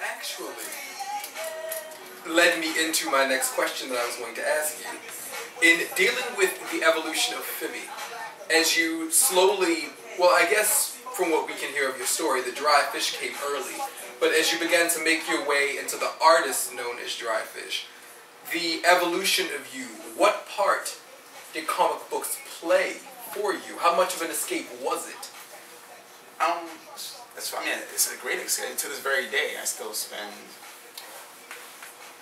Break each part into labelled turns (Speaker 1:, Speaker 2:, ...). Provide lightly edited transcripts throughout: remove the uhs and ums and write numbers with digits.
Speaker 1: actually led me into my next question that I was going to ask you. In dealing with the evolution of Femi, as you slowly, well, I guess from what we can hear of your story, the DriFish came early, but as you began to make your way into the artist known as DriFish, the evolution of you, what part did comic books play for you? How much of an escape was it?
Speaker 2: I mean, it's a great escape. To this very day, I still spend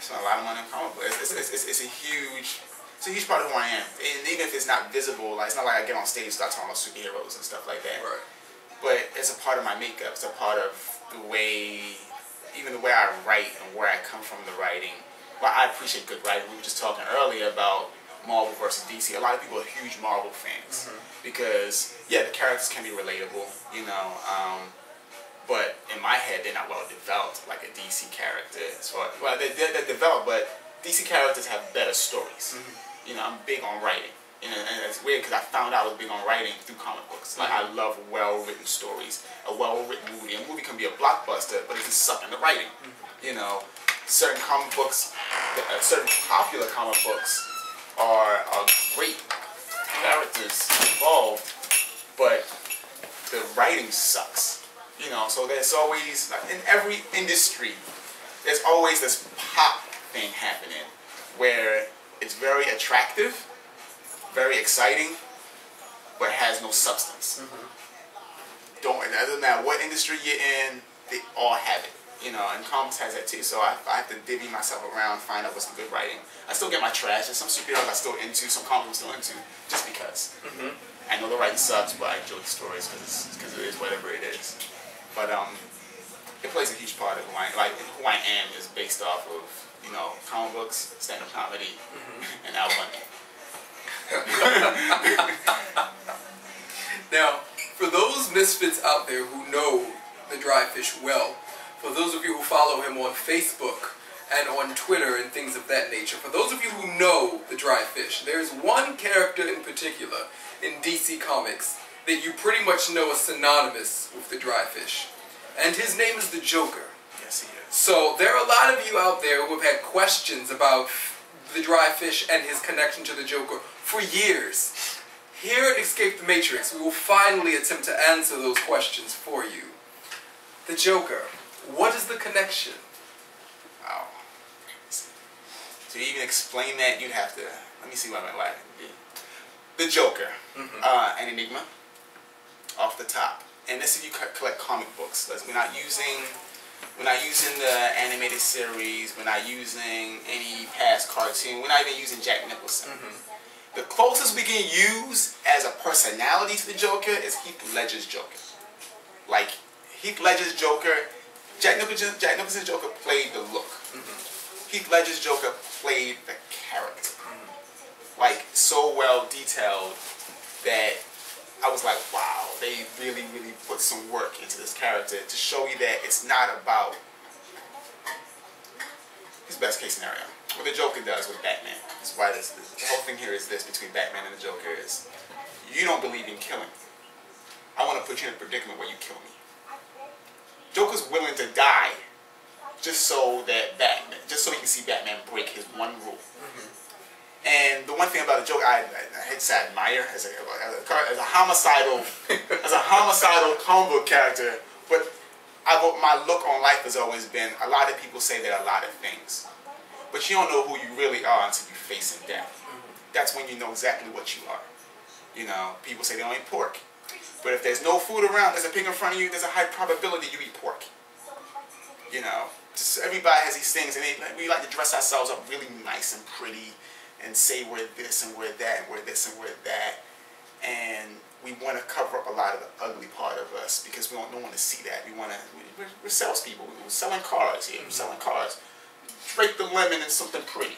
Speaker 2: a lot of money on comic books. It's a huge part of who I am. And even if it's not visible, like, it's not like I get on stage and start talking about superheroes and stuff like that.
Speaker 1: Right.
Speaker 2: But it's a part of my makeup. It's a part of the way, even the way I write and where I come from in the writing. Well, I appreciate good writing. We were just talking earlier about Marvel versus DC. A lot of people are huge Marvel fans because, yeah, the characters can be relatable, you know. But in my head, they're not well developed like a DC character. Well, they're developed, but DC characters have better stories. You know, I'm big on writing. You know, and it's weird because I found out I was big on writing through comic books. Like, I love well-written stories, a well-written movie. A movie can be a blockbuster, but it can suck in the writing. You know, certain comic books, certain popular comic books are great characters involved, but the writing sucks. You know, so there's always, like, in every industry, there's always this pop thing happening where it's very attractive, very exciting, but has no substance. It doesn't matter what industry you're in, they all have it. You know, and comics has that too, so I have to divvy myself around, find out what's some good writing. I still get my trash, and some superheroes I'm still into, some comics I'm still into, just because. I know the writing sucks, but I enjoy the stories because it is whatever it is. But it plays a huge part of who I am is based off of, you know, comic books, stand-up comedy, and album.
Speaker 1: Now, for those misfits out there who know the DriFish well, for those of you who follow him on Facebook and on Twitter and things of that nature, for those of you who know the DriFish, there's one character in particular in DC Comics that you pretty much know is synonymous with the DriFish. And his name is the Joker.
Speaker 2: Yes, he is.
Speaker 1: So there are a lot of you out there who have had questions about the DriFish and his connection to the Joker for years. Here at eXcapethematriX, we will finally attempt to answer those questions for you. The Joker, what is the connection?
Speaker 2: Wow. To even explain that, you'd have to, let me see what my life would be. The Joker, an enigma, off the top. And this if you collect comic books. We're not using the animated series. We're not using any past cartoon. We're not even using Jack Nicholson. The closest we can use as a personality to the Joker is Heath Ledger's Joker. Like, Heath Ledger's Joker, Jack Nicholson's Joker played the look. Heath Ledger's Joker played the character. Like, so well detailed that I was like, wow, they really, really put some work into this character to show you that it's not about his best case scenario. What the Joker does with Batman is why the whole thing here is this between Batman and the Joker is, you don't believe in killing. I want to put you in a predicament where you kill me. Joker's willing to die just so that just so you can see Batman break his one rule. And the one thing about the Joker, I hate to say I admire as a homicidal comic book character, but my look on life has always been, a lot of people say they're a lot of things, but you don't know who you really are until you're facing death. That's when you know exactly what you are. You know, people say they don't eat pork, but if there's no food around, there's a pig in front of you, there's a high probability you eat pork. You know, just everybody has these things, and we like to dress ourselves up really nice and pretty, and say we're this and we're that and we're this and we're that, and we want to cover up a lot of the ugly part of us because we don't want to see that. We're salespeople. We're selling cars here. We're selling cars. Drape the lemon in something pretty,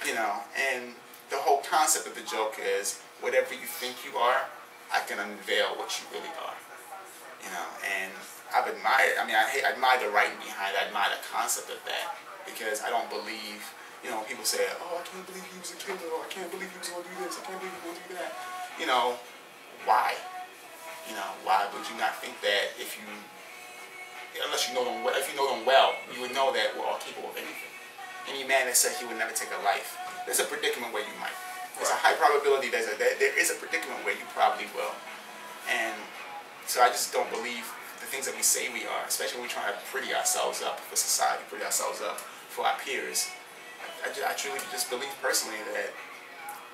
Speaker 2: you know. And the whole concept of the Joker is whatever you think you are, I can unveil what you really are, you know. And I've admired. I mean, I admire the writing behind it. I admire the concept of that because I don't believe. You know, people say, oh, I can't believe he was a killer, or I can't believe he was going to do this, I can't believe he was going to do that. You know, why? You know, why would you not think that if you unless you know them well, if you know them well, you would know that we're all capable of anything. Any man that said he would never take a life, there's a predicament where you might. There's a high probability there is a predicament where you probably will. And so I just don't believe the things that we say we are, especially when we're trying to pretty ourselves up for society, pretty ourselves up for our peers. I truly just believe personally that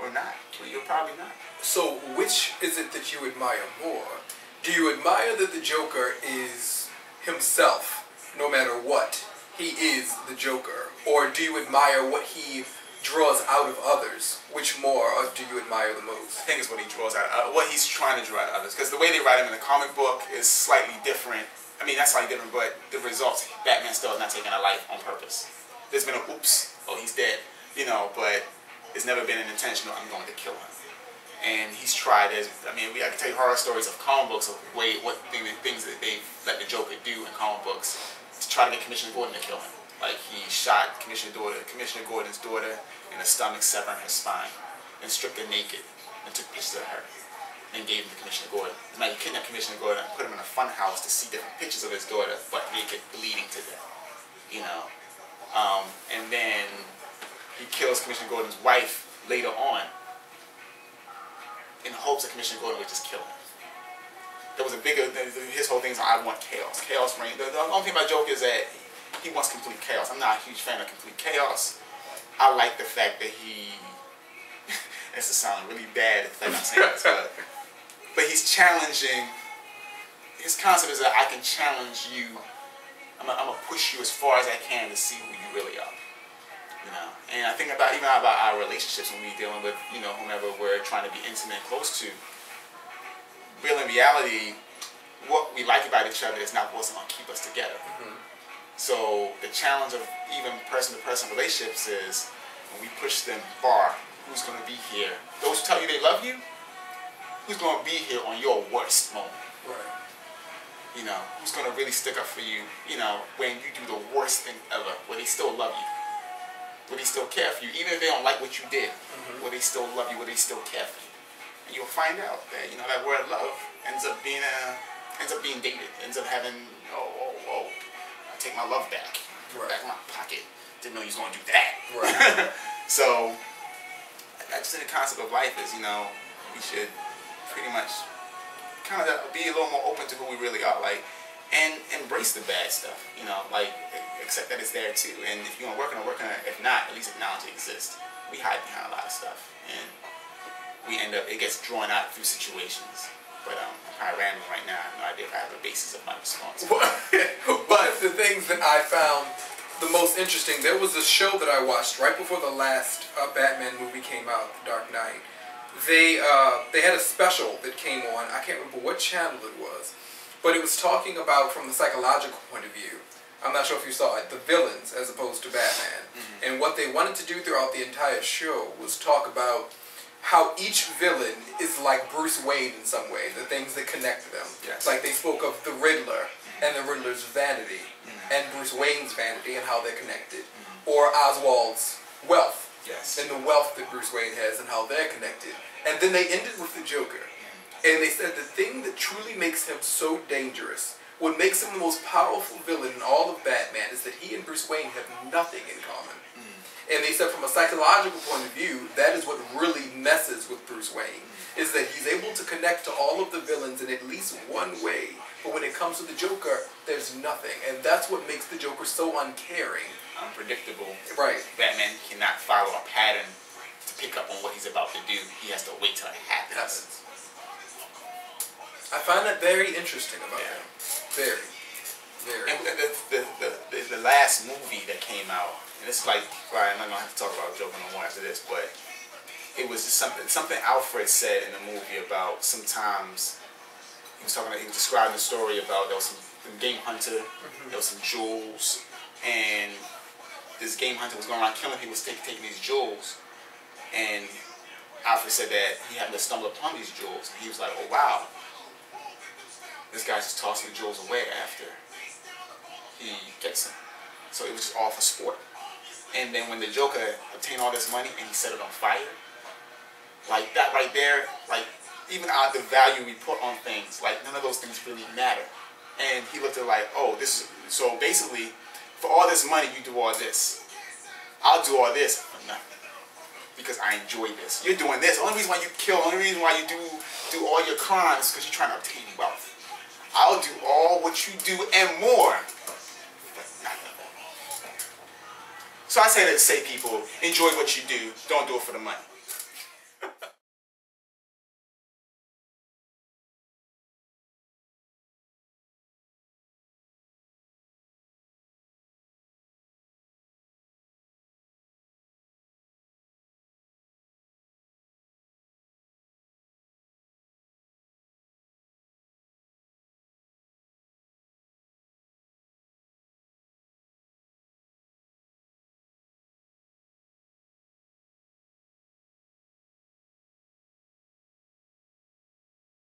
Speaker 2: we're not. You're probably not.
Speaker 1: So which is it that you admire more? Do you admire that the Joker is himself, no matter what? He is the Joker. Or do you admire what he draws out of others? Which more do you admire the most?
Speaker 2: I think it's what he draws out, what he's trying to draw out of others. Because the way they write him in the comic book is slightly different. I mean, that's slightly different, but the results, Batman still is not taking a life on purpose. There's been a oops, oh, he's dead, you know, but it's never been an intentional, I'm going to kill him. And he's tried, I can tell you horror stories of comic books of what things that they've let the Joker do in comic books to try to get Commissioner Gordon to kill him. Like, he shot Commissioner Gordon's daughter in the stomach, severing her spine, and stripped her naked, and took pictures of her, and gave them to Commissioner Gordon. He kidnapped Commissioner Gordon and put him in a fun house to see different pictures of his daughter, but naked, bleeding to death, you know. And then he kills Commissioner Gordon's wife later on, in hopes that Commissioner Gordon would just kill him. There was his whole thing is, I want chaos. Chaos reigns. The only thing about Joker is that he wants complete chaos. I'm not a huge fan of complete chaos. I like the fact that he, this is sounding really bad if I'm saying this, but he's challenging, his concept is that I can challenge you, I'm gonna push you as far as I can to see who you really are. You know, and I think even about our relationships when we're dealing with, you know, whomever we're trying to be intimate and close to. Real in reality, what we like about each other is not what's going to keep us together. So the challenge of even person-to-person relationships is when we push them far, who's going to be here? Those who tell you they love you, who's going to be here on your worst moment?
Speaker 1: Right.
Speaker 2: You know, who's going to really stick up for you, you know, when you do the worst thing ever, where they still love you? Will they still care for you? Even if they don't like what you did, will they still love you? Will they still care for you? And you'll find out that, you know, that word love ends up being dated, ends up having, I take my love back. Put it back in my pocket. Didn't know you was going to do that. Right. So, I just think the concept of life is, you know, we should pretty much kind of be a little more open to who we really are, like, and embrace the bad stuff, you know, like, accept that it's there too. And if you want to work on it, if not, at least acknowledge it exists. We hide behind a lot of stuff, and it gets drawn out through situations. But I'm kind of rambling right now. I have no idea if I have a basis of my response.
Speaker 1: But the things that I found the most interesting, there was a show that I watched right before the last Batman movie came out, The Dark Knight. They had a special that came on. I can't remember what channel it was, but it was talking about, from the psychological point of view, I'm not sure if you saw it, the villains as opposed to Batman. And what they wanted to do throughout the entire show was talk about how each villain is like Bruce Wayne in some way, the things that connect them.
Speaker 2: Yes.
Speaker 1: Like they spoke of the Riddler and the Riddler's vanity and Bruce Wayne's vanity and how they're connected. Or Oswald's wealth and the wealth that Bruce Wayne has and how they're connected. And then they ended with the Joker. And they said the thing that truly makes him so dangerous, what makes him the most powerful villain in all of Batman, is that he and Bruce Wayne have nothing in common. And they said from a psychological point of view, that is what really messes with Bruce Wayne, is that he's able to connect to all of the villains in at least one way. But when it comes to the Joker, there's nothing. And that's what makes the Joker so uncaring.
Speaker 2: Unpredictable.
Speaker 1: Right.
Speaker 2: Batman cannot follow a pattern to pick up on what he's about to do. He has to wait till it happens.
Speaker 1: I find that very interesting about him. Very. Very.
Speaker 2: And the last movie that came out, and it's like, I'm not going to have to talk about Joker no more after this, but it was just something Alfred said in the movie about sometimes, he was describing the story about there was some game hunter, there was some jewels, and this game hunter was going around killing people, taking these jewels, and Alfred said that he happened to stumble upon these jewels, and he was like, oh wow, this guy's just tossing the jewels away after he gets them. So it was just all for sport. And then when the Joker obtained all this money and he set it on fire, like that right there, like even the value we put on things, like none of those things really matter And he looked at it like, oh, this is, so basically, for all this money, you do all this. I'll do all this for nothing. Because I enjoy this. You're doing this. The only reason why you kill, the only reason why you do all your crimes is because you're trying to obtain wealth. I'll do all what you do and more for nothing. So I say that to say, people, enjoy what you do. Don't do it for the money.